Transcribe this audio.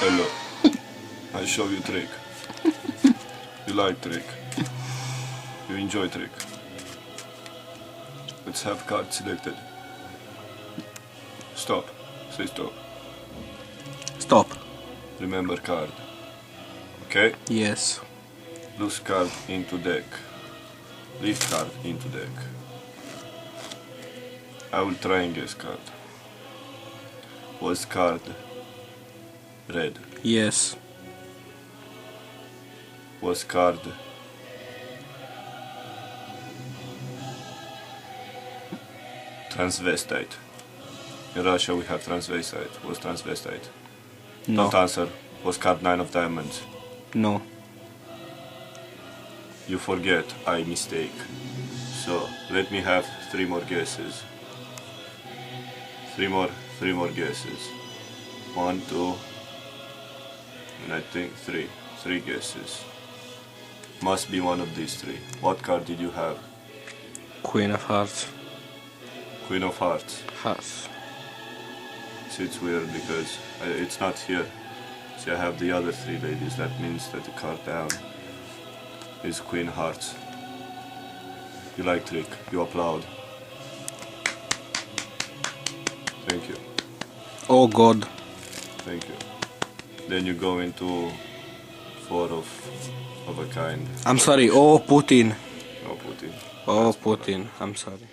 Hello. I show you trick. You like trick. You enjoy trick. Let's have card selected. Stop. Say stop. Stop. Remember card. Okay? Yes. Loose card into deck. Lift card into deck. I will try and guess card. Was card red? Yes. Was card transvestite? In Russia we have transvestite. Was transvestite? No. Don't answer. Was card 9 of diamonds? No. You forget. I mistake. So let me have 3 more guesses. 3 more guesses. 1, 2, and I think 3. 3 guesses. Must be one of these 3. What card did you have? Queen of Hearts. Queen of Hearts. Hearts. See, it's weird because it's not here. See, I have the other 3 ladies. That means that the card down is Queen Hearts. You like trick. You applaud. Thank you. Oh God. Thank you. Then you go into 4 of a kind. I'm sorry. Oh Putin. No Putin. Oh Putin. I'm sorry.